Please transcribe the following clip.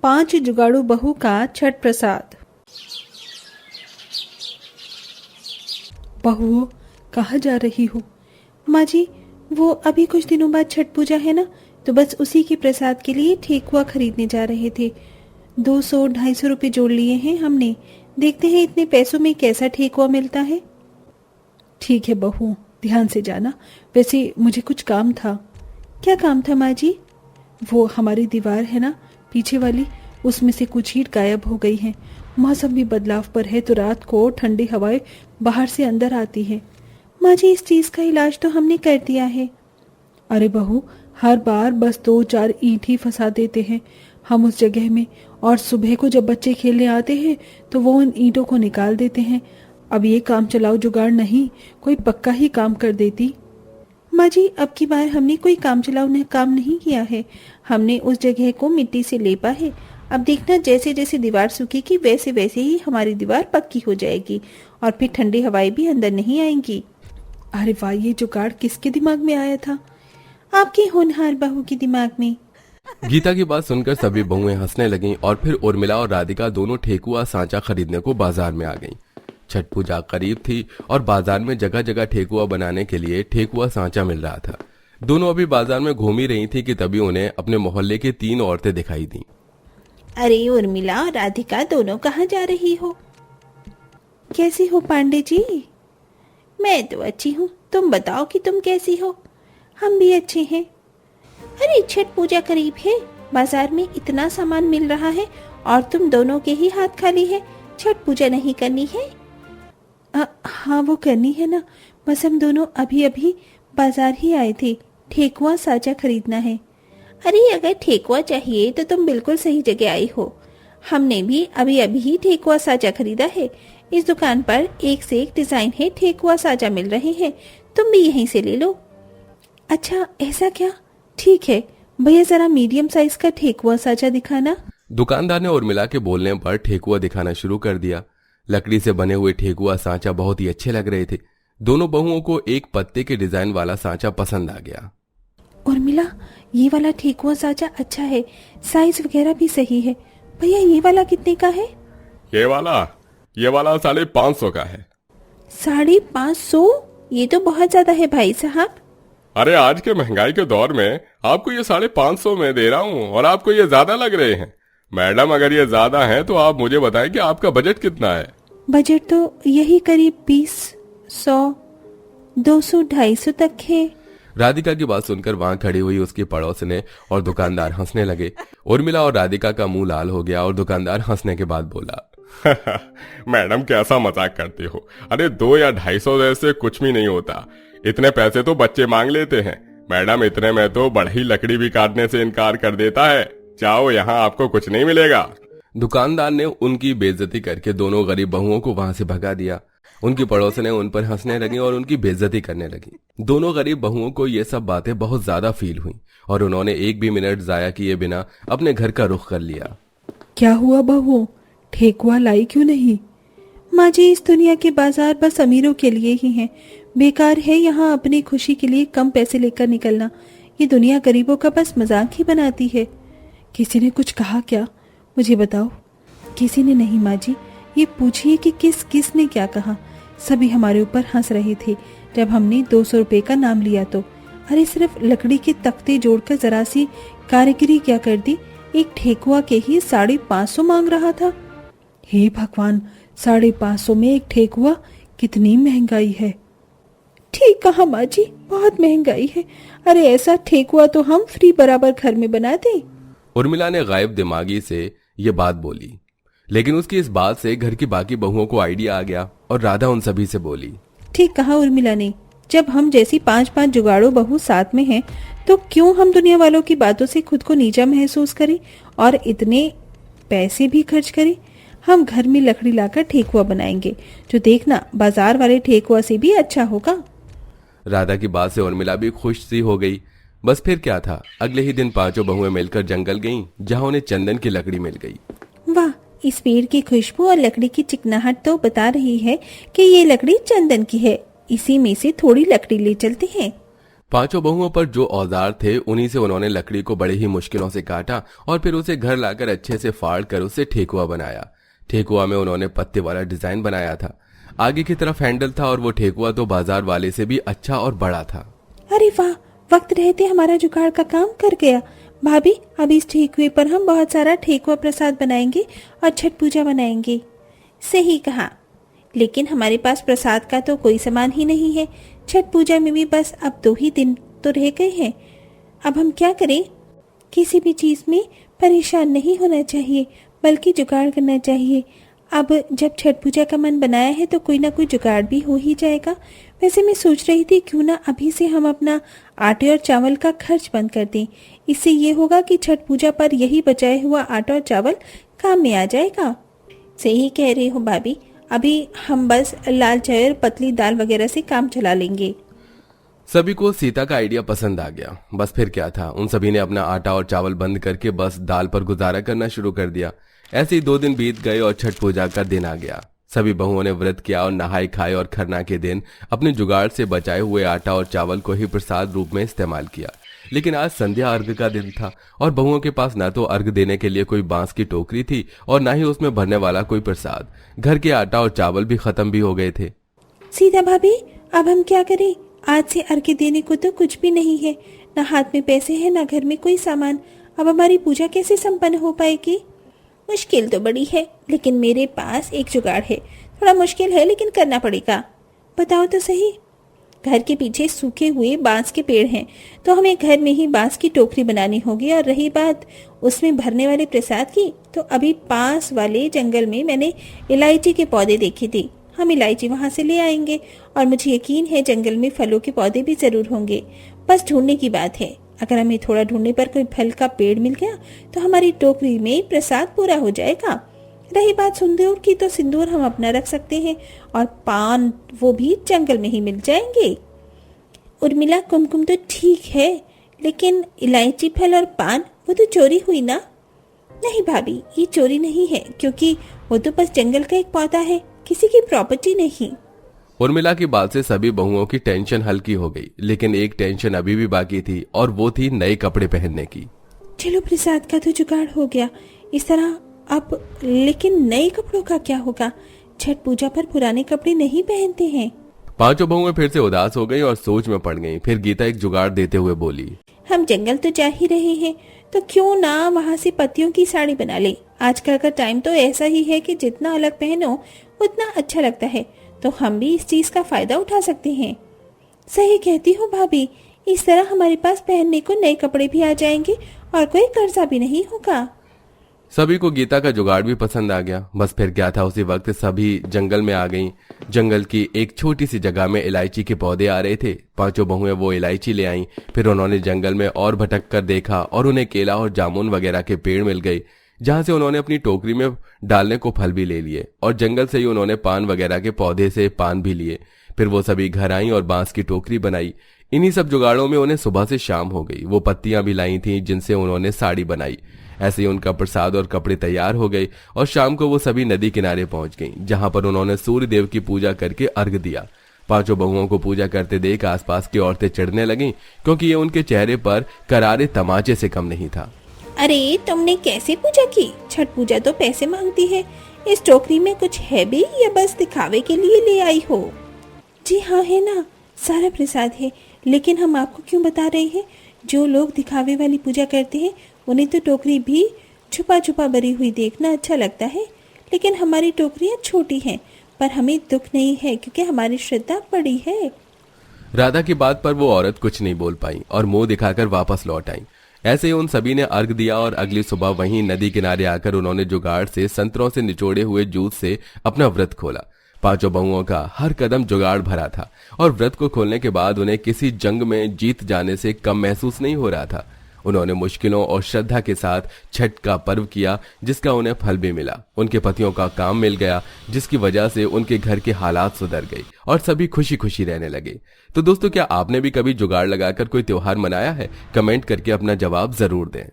5 जुगाड़ू बहू का छठ प्रसाद। बहुओं, कहाँ जा रही हो? माँ जी, वो अभी कुछ दिनों बाद छठ पूजा है ना, तो बस उसी के प्रसाद के लिए ठेकुआ खरीदने जा रहे थे। 200-250 रुपये जोड़ लिए हैं हमने। देखते हैं इतने पैसों में कैसा ठेकुआ मिलता है। ठीक है बहू, ध्यान से जाना। वैसे मुझे कुछ काम था। क्या काम था माँ जी? वो हमारी दीवार है ना पीछे वाली, उसमें से कुछ ईंट गायब हो गई हैं। मौसम भी बदलाव पर है तो रात को ठंडी हवाएं बाहर से अंदर आती है। माँ जी, इस चीज का इलाज तो हमने कर दिया है। अरे बहू, हर बार बस 2-4 ईंट ही फंसा देते हैं हम उस जगह में, और सुबह को जब बच्चे खेलने आते हैं तो वो उन ईंटों को निकाल देते हैं। अब ये काम चलाओ जुगाड़ नहीं, कोई पक्का ही काम कर देती। माँ जी, अब की बार हमने कोई काम चलाओ काम नहीं किया है। हमने उस जगह को मिट्टी से लेपा है। अब देखना, जैसे जैसे दीवार सूखेगी वैसे वैसे ही हमारी दीवार पक्की हो जाएगी और फिर ठंडी हवाएं भी अंदर नहीं आएंगी। अरे वाह, ये जुगाड़ किसके दिमाग में आया था? आपकी होनहार बहू के दिमाग में। गीता की बात सुनकर सभी बहुएं हंसने लगीं और फिर उर्मिला और राधिका दोनों ठेकुआ सांचा खरीदने को बाजार में आ गईं। छठ पूजा करीब थी और बाजार में जगह जगह ठेकुआ बनाने के लिए ठेकुआ सांचा मिल रहा था। दोनों अभी बाजार में घूम ही रही थी कि तभी उन्हें अपने मोहल्ले की 3 औरतें दिखाई दी। अरे उर्मिला और राधिका, दोनों कहाँ जा रही हो? कैसी हो पांडे जी? मैं तो अच्छी हूँ, तुम बताओ कि तुम कैसी हो? हम भी अच्छे हैं। अरे छठ पूजा करीब है, बाजार में इतना सामान मिल रहा है और तुम दोनों के ही हाथ खाली है। छठ पूजा नहीं करनी है? हाँ, वो करनी है ना। बस हम दोनों अभी अभी बाजार ही आए थे, ठेकुआ साचा खरीदना है। अरे अगर ठेकुआ चाहिए तो तुम बिल्कुल सही जगह आई हो। हमने भी अभी अभी ही ठेकुआ साचा खरीदा है। इस दुकान पर एक से एक डिजाइन है ठेकुआ साचा मिल रहे हैं, तुम भी यहीं से ले लो। अच्छा, ऐसा क्या? ठीक है भैया, जरा मीडियम साइज का ठेकुआ साचा दिखाना। दुकानदार ने उर्मिला के बोलने पर ठेकुआ दिखाना शुरू कर दिया। लकड़ी से बने हुए ठेकुआ सांचा बहुत ही अच्छे लग रहे थे। दोनों बहुओं को एक पत्ते के डिजाइन वाला सांचा पसंद आ गया। उर्मिला, ये वाला ठेकुआ साचा अच्छा है, साइज वगैरह भी सही है। भैया, ये वाला कितने का है? ये वाला 550 का है। 550? ये तो बहुत ज्यादा है भाई साहब। अरे आज के महंगाई के दौर में आपको ये 550 में दे रहा हूँ और आपको ये ज्यादा लग रहे हैं। मैडम, अगर ये ज्यादा है तो आप मुझे बताएं कि आपका बजट कितना है। बजट तो यही करीब 20, 100, 200, 250 तक है। राधिका की बात सुनकर वहां खड़ी हुई उसकी पड़ोसने और दुकानदार हंसने लगे। उर्मिला और राधिका का मुंह लाल हो गया और दुकानदार हंसने के बाद बोला, मैडम, कैसा मजाक करते हो? अरे 2 या 250 से कुछ भी नहीं होता। इतने पैसे तो बच्चे मांग लेते हैं। मैडम, इतने में तो बढ़ई लकड़ी भी काटने से इनकार कर देता है। जाओ, यहाँ आपको कुछ नहीं मिलेगा। दुकानदार ने उनकी बेइज्जती करके दोनों गरीब बहुओं को वहां से भगा दिया। उनकी पड़ोसने उन पर हंसने लगी और उनकी बेइज्जती करने लगी। दोनों गरीब बहुओं को ये सब बातें बहुत ज्यादा फील हुई और उन्होंने एक भी मिनट जाया किए बिना अपने घर का रुख कर लिया। क्या हुआ बहुओं, ठेकुआ लाई क्यों नहीं? माँ जी, इस दुनिया के बाजार बस अमीरों के लिए ही हैं। बेकार है यहाँ अपनी खुशी के लिए कम पैसे लेकर निकलना। ये दुनिया गरीबों का बस मजाक ही बनाती है। किसी ने कुछ कहा क्या? मुझे बताओ। किसी ने नहीं माँ जी, ये पूछिए कि किसने क्या कहा। सभी हमारे ऊपर हंस रहे थे जब हमने 200 रुपए का नाम लिया तो। अरे सिर्फ लकड़ी के तख्ते जोड़कर जरा सी कारीगरी क्या कर दी, एक ठेकुआ के ही 550 मांग रहा था। हे भगवान, 550 में एक ठेकुआ, कितनी महंगाई है। ठीक कहा माँ जी, बहुत महंगाई है। अरे ऐसा ठेकुआ तो हम फ्री बराबर घर में बना दें। उर्मिला ने गायब दिमागी से ये बात बोली, लेकिन उसकी इस बात से घर की बाकी बहुओं को आइडिया आ गया और राधा उन सभी से बोली, ठीक कहा उर्मिला ने। जब हम जैसी 5-5 जुगाड़ों बहू साथ में हैं, तो क्यों हम दुनिया वालों की बातों से खुद को नीचा महसूस करें और इतने पैसे भी खर्च करें। हम घर में लकड़ी लाकर ठेकुआ बनाएंगे, जो देखना बाजार वाले ठेकुआ से भी अच्छा होगा। राधा की बात से उर्मिला भी खुश सी हो गई। बस फिर क्या था, अगले ही दिन 5 बहुएं मिलकर जंगल गईं, जहां उन्हें चंदन की लकड़ी मिल गई। वाह, इस पेड़ की खुशबू और लकड़ी की चिकनाहट तो बता रही है कि ये लकड़ी चंदन की है। इसी में से थोड़ी लकड़ी ले चलते हैं। पांचों बहुओं पर जो औजार थे उन्हीं से उन्होंने लकड़ी को बड़ी ही मुश्किलों से काटा और फिर उसे घर लाकर अच्छे से फाड़ कर उससे ठेकुआ बनाया। ठेकुआ में उन्होंने पत्ते वाला डिजाइन बनाया था। आगे की तरफ हैंडल था और वो ठेकुआ तो बाजार वाले से भी अच्छा और बड़ा था। अरे वाह, वक्त रहते हमारा जुगाड़ का काम कर गया। भाभी, अब इस ठेकुए पर हम बहुत सारा ठेकुआ प्रसाद बनाएंगे और छठ पूजा बनाएंगे। सही कहा, लेकिन हमारे पास प्रसाद का तो कोई सामान ही नहीं है। छठ पूजा में भी बस अब 2 ही दिन तो रह गए हैं। अब हम क्या करें? किसी भी चीज में परेशान नहीं होना चाहिए, बल्कि जुगाड़ करना चाहिए। अब जब छठ पूजा का मन बनाया है तो कोई ना कोई जुगाड़ भी हो ही जाएगा। वैसे मैं सोच रही थी क्यों ना अभी से हम अपना आटे और चावल का खर्च बंद कर दें। इससे ये होगा कि छठ पूजा पर यही बचाया हुआ आटा और चावल काम में आ जाएगा। सही कह रही हो भाभी, अभी हम बस लाल चाय और पतली दाल वगैरह से काम चला लेंगे। सभी को सीता का आइडिया पसंद आ गया। बस फिर क्या था, उन सभी ने अपना आटा और चावल बंद करके बस दाल पर गुजारा करना शुरू कर दिया। ऐसे ही 2 दिन बीत गए और छठ पूजा का दिन आ गया। सभी बहुओं ने व्रत किया और नहाई खाए और खरना के दिन अपने जुगाड़ से बचाए हुए आटा और चावल को ही प्रसाद रूप में इस्तेमाल किया। लेकिन आज संध्या अर्घ का दिन था और बहुओं के पास न तो अर्घ देने के लिए कोई बांस की टोकरी थी और न ही उसमें भरने वाला कोई प्रसाद। घर के आटा और चावल भी खत्म भी हो गए थे। सीता भाभी, अब हम क्या करें? आज से अर्घ्य देने को तो कुछ भी नहीं है, न हाथ में पैसे हैं, न घर में कोई सामान। अब हमारी पूजा कैसे संपन्न हो पाएगी? मुश्किल तो बड़ी है, लेकिन मेरे पास एक जुगाड़ है। थोड़ा मुश्किल है लेकिन करना पड़ेगा। बताओ तो सही। घर के पीछे सूखे हुए बांस के पेड़ हैं, तो हमें घर में ही बांस की टोकरी बनानी होगी। और रही बात उसमें भरने वाले प्रसाद की, तो अभी पास वाले जंगल में मैंने इलायची के पौधे देखे थे। हम इलायची वहां से ले आएंगे और मुझे यकीन है जंगल में फलों के पौधे भी जरूर होंगे। बस ढूंढने की बात है। अगर हमें थोड़ा ढूंढने पर कोई फल का पेड़ मिल गया तो हमारी टोकरी में प्रसाद पूरा हो जाएगा। रही बात सिंदूर की, तो सिंदूर हम अपना रख सकते हैं और पान वो भी जंगल में ही मिल जाएंगे। उर्मिला, कुमकुम तो ठीक है, लेकिन इलायची, फल और पान वो तो चोरी हुई ना? नहीं भाभी, ये चोरी नहीं है, क्योंकि वो तो बस जंगल का एक पौधा है, किसी की प्रॉपर्टी नहीं। उर्मिला की बात से सभी बहुओं की टेंशन हल्की हो गई, लेकिन एक टेंशन अभी भी बाकी थी और वो थी नए कपड़े पहनने की। चलो, प्रसाद का तो जुगाड़ हो गया इस तरह अब, लेकिन नए कपड़ों का क्या होगा? छठ पूजा पर पुराने कपड़े नहीं पहनते हैं। पांचों बहुएं फिर से उदास हो गईं और सोच में पड़ गईं। फिर गीता एक जुगाड़ देते हुए बोली, हम जंगल तो जा ही रहे हैं, तो क्यों ना वहाँ से पत्तियों की साड़ी बना ले। आजकल का टाइम तो ऐसा ही है कि जितना अलग पहनो उतना अच्छा लगता है, तो हम भी इस चीज का फायदा उठा सकते हैं। सही कहती हो भाभी, इस तरह हमारे पास पहनने को नए कपड़े भी आ जाएंगे और कोई कर्जा भी नहीं होगा। सभी को गीता का जुगाड़ भी पसंद आ गया। बस फिर क्या था, उसी वक्त सभी जंगल में आ गईं। जंगल की एक छोटी सी जगह में इलायची के पौधे आ रहे थे। पांचों बहुएं वो इलायची ले आईं। फिर उन्होंने जंगल में और भटक कर देखा और उन्हें केला और जामुन वगैरह के पेड़ मिल गए, जहां से उन्होंने अपनी टोकरी में डालने को फल भी ले लिए और जंगल से ही उन्होंने पान वगैरह के पौधे से पान भी लिए। फिर वो सभी घर आई और बांस की टोकरी बनाई। इन्हीं सब जुगाड़ों में उन्हें सुबह से शाम हो गई। वो पत्तियां भी लाई थीं जिनसे उन्होंने साड़ी बनाई। ऐसे ही उनका प्रसाद और कपड़े तैयार हो गए और शाम को वो सभी नदी किनारे पहुंच गईं, जहां पर उन्होंने सूर्य देव की पूजा करके अर्घ दिया। पांचों बहुओं को पूजा करते देख आसपास की औरतें चिढ़ने लगीं, क्योंकि ये उनके चेहरे पर करारे तमाचे से कम नहीं था। अरे, तुमने कैसे पूजा की? छठ पूजा तो पैसे मांगती है। इस टोकरी में कुछ है भी या बस दिखावे के लिए ले आई हो? जी हाँ, है ना, सारा प्रसाद है। लेकिन हम आपको क्यों बता रहे हैं? जो लोग दिखावे वाली पूजा करते हैं उन्हें तो टोकरी भी छुपा छुपा भरी हुई देखना अच्छा लगता है, लेकिन हमारी टोकरियाँ छोटी हैं। पर हमें दुख नहीं है, क्योंकि हमारी श्रद्धा बड़ी है। राधा की बात पर वो औरत कुछ नहीं बोल पाई और मुंह दिखाकर वापस लौट आई। ऐसे ही उन सभी ने अर्घ दिया और अगली सुबह वहीं नदी किनारे आकर उन्होंने जुगाड़ से संतरों से निचोड़े हुए जूस से अपना व्रत खोला। पांचों बहुओं का हर कदम जुगाड़ भरा था और व्रत को खोलने के बाद उन्हें किसी जंग में जीत जाने से कम महसूस नहीं हो रहा था। उन्होंने मुश्किलों और श्रद्धा के साथ छठ का पर्व किया, जिसका उन्हें फल भी मिला। उनके पतियों का काम मिल गया, जिसकी वजह से उनके घर के हालात सुधर गए और सभी खुशी खुशी रहने लगे। तो दोस्तों, क्या आपने भी कभी जुगाड़ लगाकर कोई त्योहार मनाया है? कमेंट करके अपना जवाब जरूर दें।